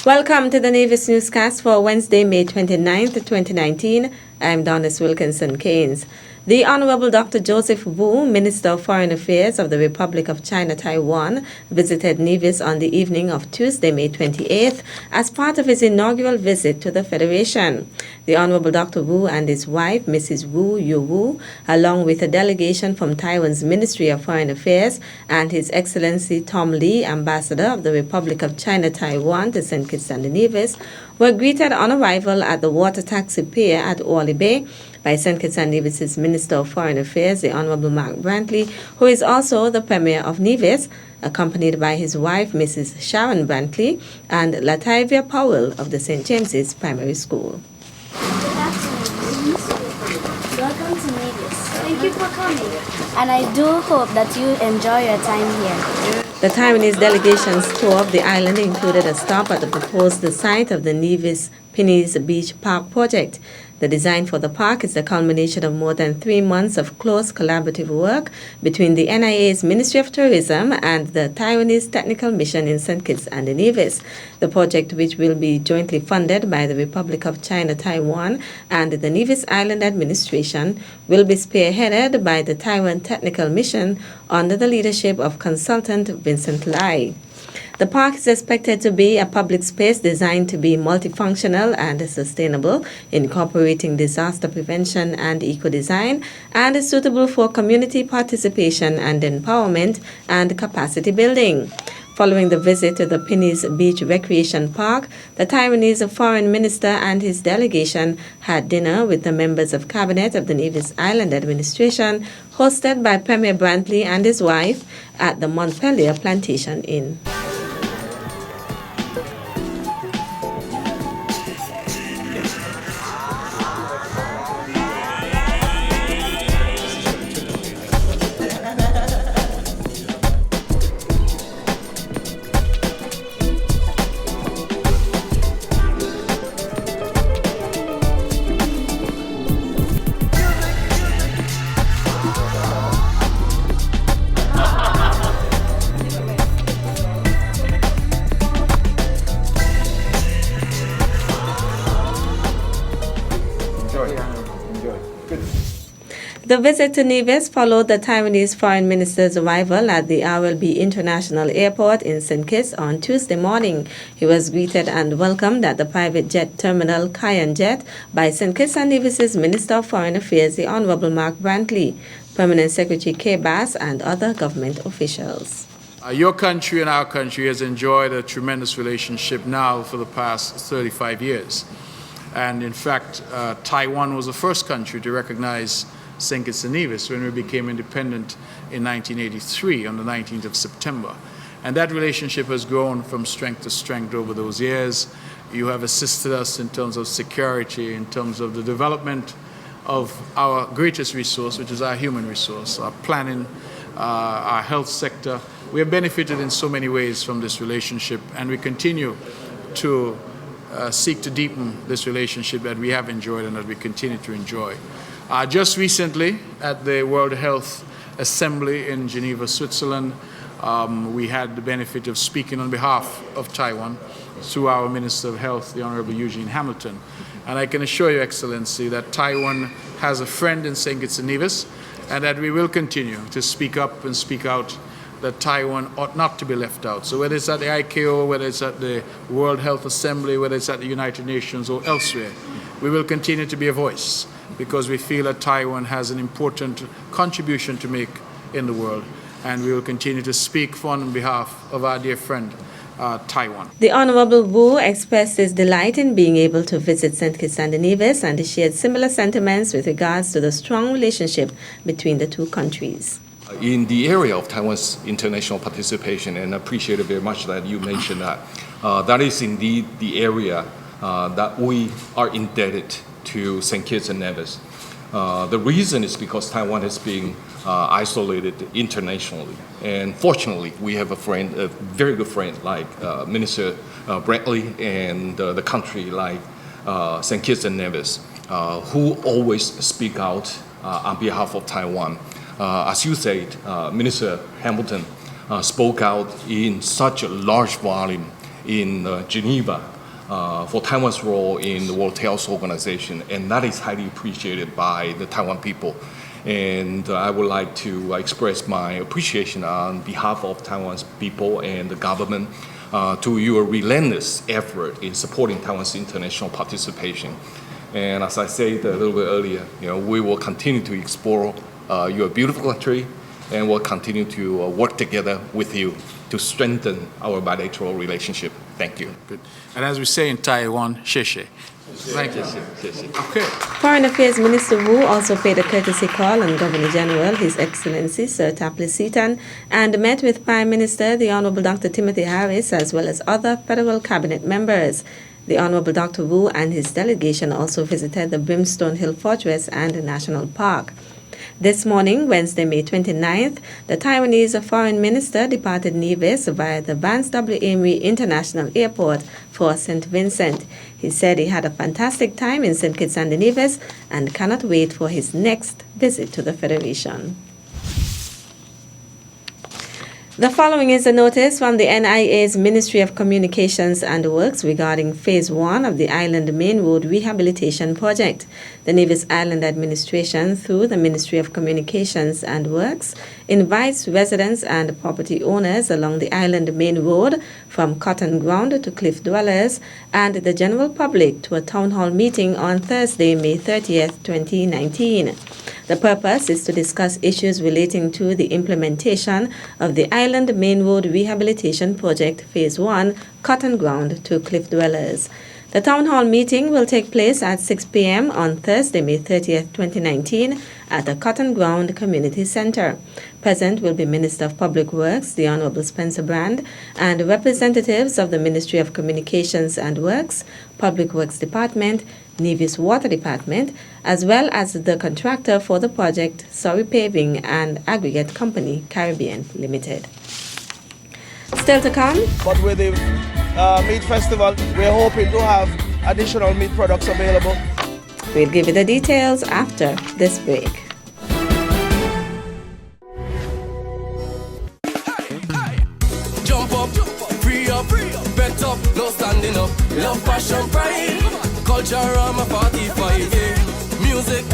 Welcome to the Nevis Newscast for Wednesday, May 29th, 2019. I'm Donis Wilkinson Keynes. The Honorable Dr. Joseph Wu, Minister of Foreign Affairs of the Republic of China, Taiwan, visited Nevis on the evening of Tuesday, May 28th, as part of his inaugural visit to the Federation. The Honorable Dr. Wu and his wife, Mrs. Wu Yu Wu, along with a delegation from Taiwan's Ministry of Foreign Affairs and His Excellency Tom Lee, Ambassador of the Republic of China, Taiwan to St. Kitts and Nevis, were greeted on arrival at the water taxi pier at Orly Bay by St. Kitts and Nevis' Minister of Foreign Affairs, the Honorable Mark Brantley, who is also the Premier of Nevis, accompanied by his wife, Mrs. Sharon Brantley, and Latavia Powell of the St. James's Primary School. Good afternoon. Welcome to Nevis. Thank you for coming. And I do hope that you enjoy your time here. The Taiwanese delegation's tour of the island included a stop at the proposed site of the Nevis Penny's Beach Park project. The design for the park is the culmination of more than 3 months of close collaborative work between the NIA's Ministry of Tourism and the Taiwanese Technical Mission in St. Kitts and Nevis. The project, which will be jointly funded by the Republic of China, Taiwan, and the Nevis Island Administration, will be spearheaded by the Taiwan Technical Mission under the leadership of consultant Vincent Lai. The park is expected to be a public space designed to be multifunctional and sustainable, incorporating disaster prevention and eco-design, and is suitable for community participation and empowerment and capacity building. Following the visit to the Penny's Beach Recreation Park, the Taiwanese Foreign Minister and his delegation had dinner with the members of Cabinet of the Nevis Island Administration, hosted by Premier Brantley and his wife at the Montpelier Plantation Inn. The visit to Nevis followed the Taiwanese Foreign Minister's arrival at the RLB International Airport in St. Kitts on Tuesday morning. He was greeted and welcomed at the private jet terminal Cayenne Jet by St. Kitts and Nevis' Minister of Foreign Affairs, the Honorable Mark Brantley, Permanent Secretary K. Bass, and other government officials. Your country and our country has enjoyed a tremendous relationship now for the past 35 years. And in fact, Taiwan was the first country to recognize St. Kitts and Nevis when we became independent in 1983 on the 19th of September. And that relationship has grown from strength to strength over those years. You have assisted us in terms of security, in terms of the development of our greatest resource, which is our human resource, our planning, our health sector. We have benefited in so many ways from this relationship, and we continue to seek to deepen this relationship that we have enjoyed and that we continue to enjoy. Just recently, at the World Health Assembly in Geneva, Switzerland, we had the benefit of speaking on behalf of Taiwan through our Minister of Health, the Honorable Eugene Hamilton. And I can assure you, Excellency, that Taiwan has a friend in St. Kitts and Nevis, and that we will continue to speak up and speak out that Taiwan ought not to be left out. So whether it's at the ICAO, whether it's at the World Health Assembly, whether it's at the United Nations or elsewhere, we will continue to be a voice, because we feel that Taiwan has an important contribution to make in the world, and we will continue to speak for on behalf of our dear friend, Taiwan. The Honorable Wu expressed his delight in being able to visit St. Kitts and Nevis, and he shared similar sentiments with regards to the strong relationship between the two countries. In the area of Taiwan's international participation, and I appreciate it very much that you mentioned that, that is indeed the area that we are indebted to St. Kitts and Nevis. The reason is because Taiwan has been isolated internationally. And fortunately, we have a friend, a very good friend like Minister Brantley, and the country like St. Kitts and Nevis, who always speak out on behalf of Taiwan. As you said, Minister Hamilton spoke out in such a large volume in Geneva for Taiwan's role in the World Health Organization, and that is highly appreciated by the Taiwan people. And I would like to express my appreciation on behalf of Taiwan's people and the government to your relentless effort in supporting Taiwan's international participation. And as I said a little bit earlier, we will continue to explore your beautiful country, and we'll continue to work together with you to strengthen our bilateral relationship. Thank you. Good. And as we say in Taiwan, sheshe. Thank you. Okay. Foreign Affairs Minister Wu also paid a courtesy call on Governor General, His Excellency Sir Tapley Seaton, and met with Prime Minister, the Honorable Dr. Timothy Harris, as well as other federal cabinet members. The Honorable Dr. Wu and his delegation also visited the Brimstone Hill Fortress and the National Park. This morning, Wednesday, May 29th, the Taiwanese Foreign Minister departed Nevis via the Vance W. Amory International Airport for St. Vincent. He said he had a fantastic time in St. Kitts and Nevis and cannot wait for his next visit to the Federation. The following is a notice from the NIA's Ministry of Communications and Works regarding Phase 1 of the Island Main Road Rehabilitation Project. The Nevis Island Administration, through the Ministry of Communications and Works, invites residents and property owners along the Island Main Road from Cotton Ground to Cliff Dwellers and the general public to a town hall meeting on Thursday, May 30th, 2019. The purpose is to discuss issues relating to the implementation of the Island Main Road Rehabilitation Project Phase 1, Cotton Ground to Cliff Dwellers. The town hall meeting will take place at 6 p.m. on Thursday, May 30th, 2019 at the Cotton Ground Community Center. Present will be Minister of Public Works, the Honorable Spencer Brand, and representatives of the Ministry of Communications and Works, Public Works Department, Nevis Water Department, as well as the contractor for the project, Surrey Paving and Aggregate Company, Caribbean Limited. Still to come. But with the meat festival, we're hoping to have additional meat products available. We'll give you the details after this break. Jump up, free up, bet up, no standing up. Love, passion, pride, culture, I'm a 45, yeah. Music,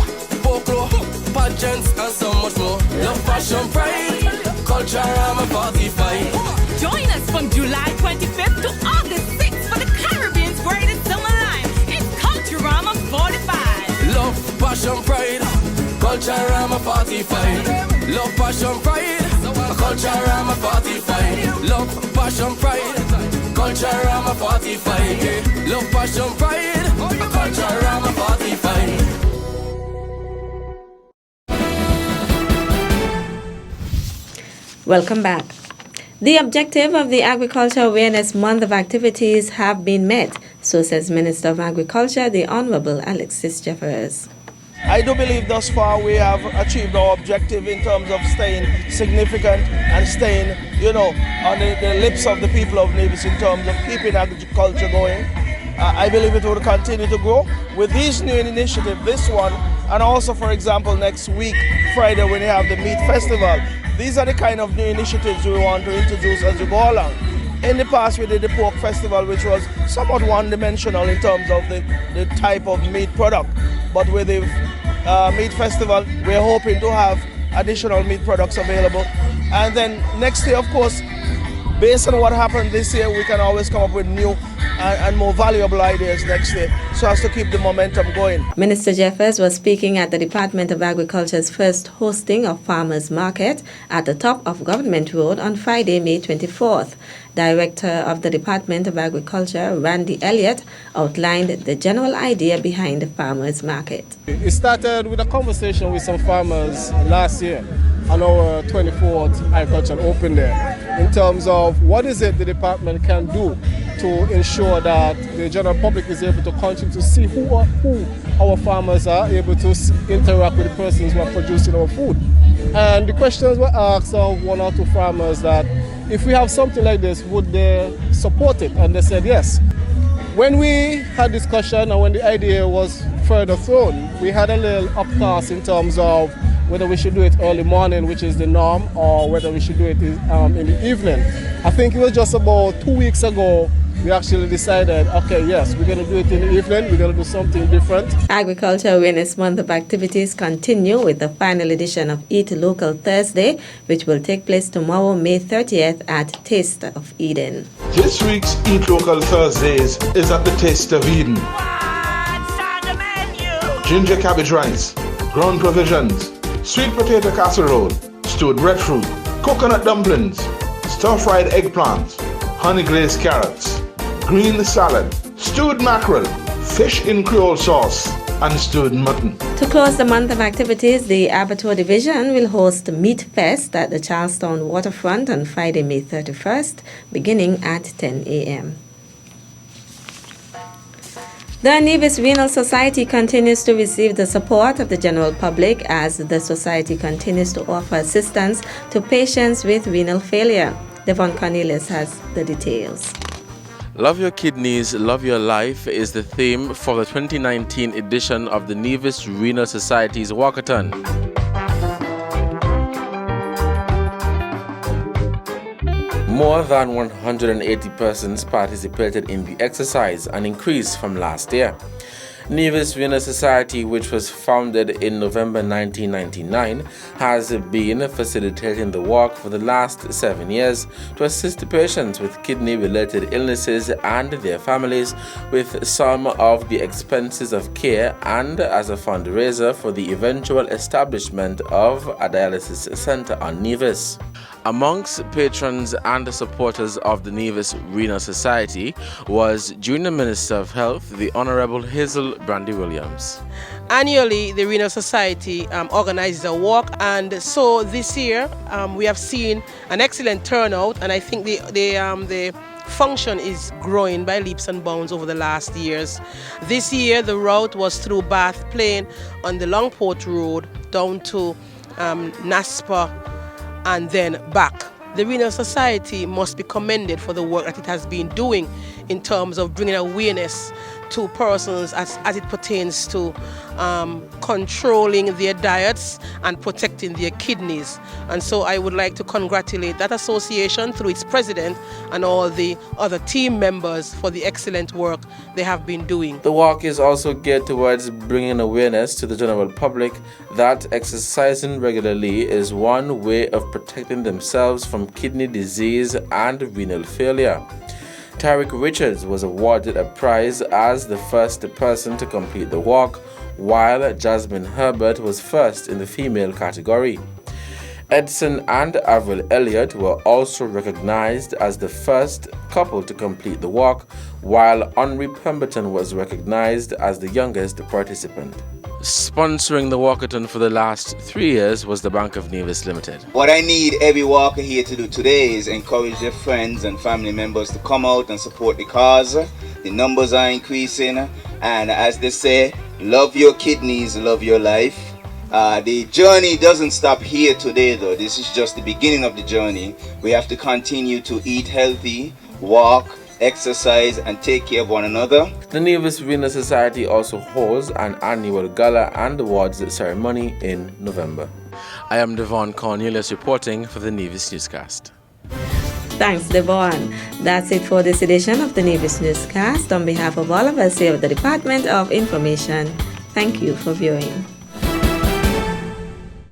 folklore, pageants, and so much more. Love, passion, pride, culture, I'm a 45. Join us from July 25th to August 6th for the Caribbean's greatest summer line. It's Culturama 45. Love, passion, pride, Culturama 45. Love, passion, pride, Culturama 45. Love, passion, pride, Culturama 45. Yeah. Love, passion, pride, Culturama 45. Welcome back. The objective of the Agriculture Awareness Month of activities have been met, so says Minister of Agriculture, the Honorable Alexis Jeffers. I do believe thus far we have achieved our objective in terms of staying significant and staying, on the lips of the people of Nevis in terms of keeping agriculture going. I believe it will continue to grow with these new initiatives, this one, and also, for example, next week, Friday, when we have the Meat Festival. These are the kind of new initiatives we want to introduce as we go along. In the past, we did the Pork Festival, which was somewhat one-dimensional in terms of the type of meat product. But with the Meat Festival, we're hoping to have additional meat products available. And then next year, of course, based on what happened this year, we can always come up with new and more valuable ideas next year so as to keep the momentum going. Minister Jeffers was speaking at the Department of Agriculture's first hosting of Farmers Market at the top of Government Road on Friday, May 24th. Director of the Department of Agriculture, Randy Elliott, outlined the general idea behind the Farmers Market. It started with a conversation with some farmers last year on our 24th Agriculture Open Day in terms of what is it the department can do to ensure that the general public is able to continue to see who our farmers are, able to interact with the persons who are producing our food. And the questions were asked of one or two farmers that if we have something like this, would they support it? And they said yes. When we had discussion and when the idea was further thrown, we had a little upcast in terms of whether we should do it early morning, which is the norm, or whether we should do it in the evening. I think it was just about 2 weeks ago we actually decided, okay, yes, we're going to do it in the evening, we're going to do something different. Agriculture Awareness Month of activities continue with the final edition of Eat Local Thursday, which will take place tomorrow, May 30th at Taste of Eden. This week's Eat Local Thursdays is at the Taste of Eden. Ginger cabbage rice, ground provisions, sweet potato casserole, stewed breadfruit, coconut dumplings, stir-fried eggplants, honey glazed carrots, green salad, stewed mackerel, fish in Creole sauce, and stewed mutton. To close the month of activities, the Abattoir Division will host Meat Fest at the Charlestown Waterfront on Friday, May 31st, beginning at 10 a.m. The Nevis Renal Society continues to receive the support of the general public as the society continues to offer assistance to patients with renal failure. Devon Cornelius has the details. Love Your Kidneys, Love Your Life is the theme for the 2019 edition of the Nevis Renal Society's Walkathon. More than 180 persons participated in the exercise, an increase from last year. Nevis Renal Society, which was founded in November 1999, has been facilitating the walk for the last 7 years to assist patients with kidney-related illnesses and their families with some of the expenses of care and as a fundraiser for the eventual establishment of a dialysis center on Nevis. Amongst patrons and supporters of the Nevis Renal Society was Junior Minister of Health, the Honorable Hazel Brandy Williams. Annually, the Renal Society organizes a walk, and so this year we have seen an excellent turnout, and I think the function is growing by leaps and bounds over the last years. This year, the route was through Bath Plain on the Longport Road down to Naspa, and then back. The Renal Society must be commended for the work that it has been doing in terms of bringing awareness to persons as it pertains to controlling their diets and protecting their kidneys. And so I would like to congratulate that association through its president and all the other team members for the excellent work they have been doing. The walk is also geared towards bringing awareness to the general public that exercising regularly is one way of protecting themselves from kidney disease and renal failure. Tariq Richards was awarded a prize as the first person to complete the walk, while Jasmine Herbert was first in the female category. Edson and Avril Elliott were also recognized as the first couple to complete the walk, while Henri Pemberton was recognized as the youngest participant. Sponsoring the walkathon for the last 3 years was the Bank of Nevis Limited. What I need every walker here to do today is encourage their friends and family members to come out and support the cause. The numbers are increasing, and as they say, love your kidneys, love your life. The journey doesn't stop here today though. This is just the beginning of the journey. We have to continue to eat healthy, walk, exercise, and take care of one another. The Nevis Renal Society also holds an annual gala and awards ceremony in November. I am Devon Cornelius reporting for the Nevis Newscast. Thanks, Devon. That's it for this edition of the Nevis Newscast. On behalf of all of us here at the Department of Information, thank you for viewing.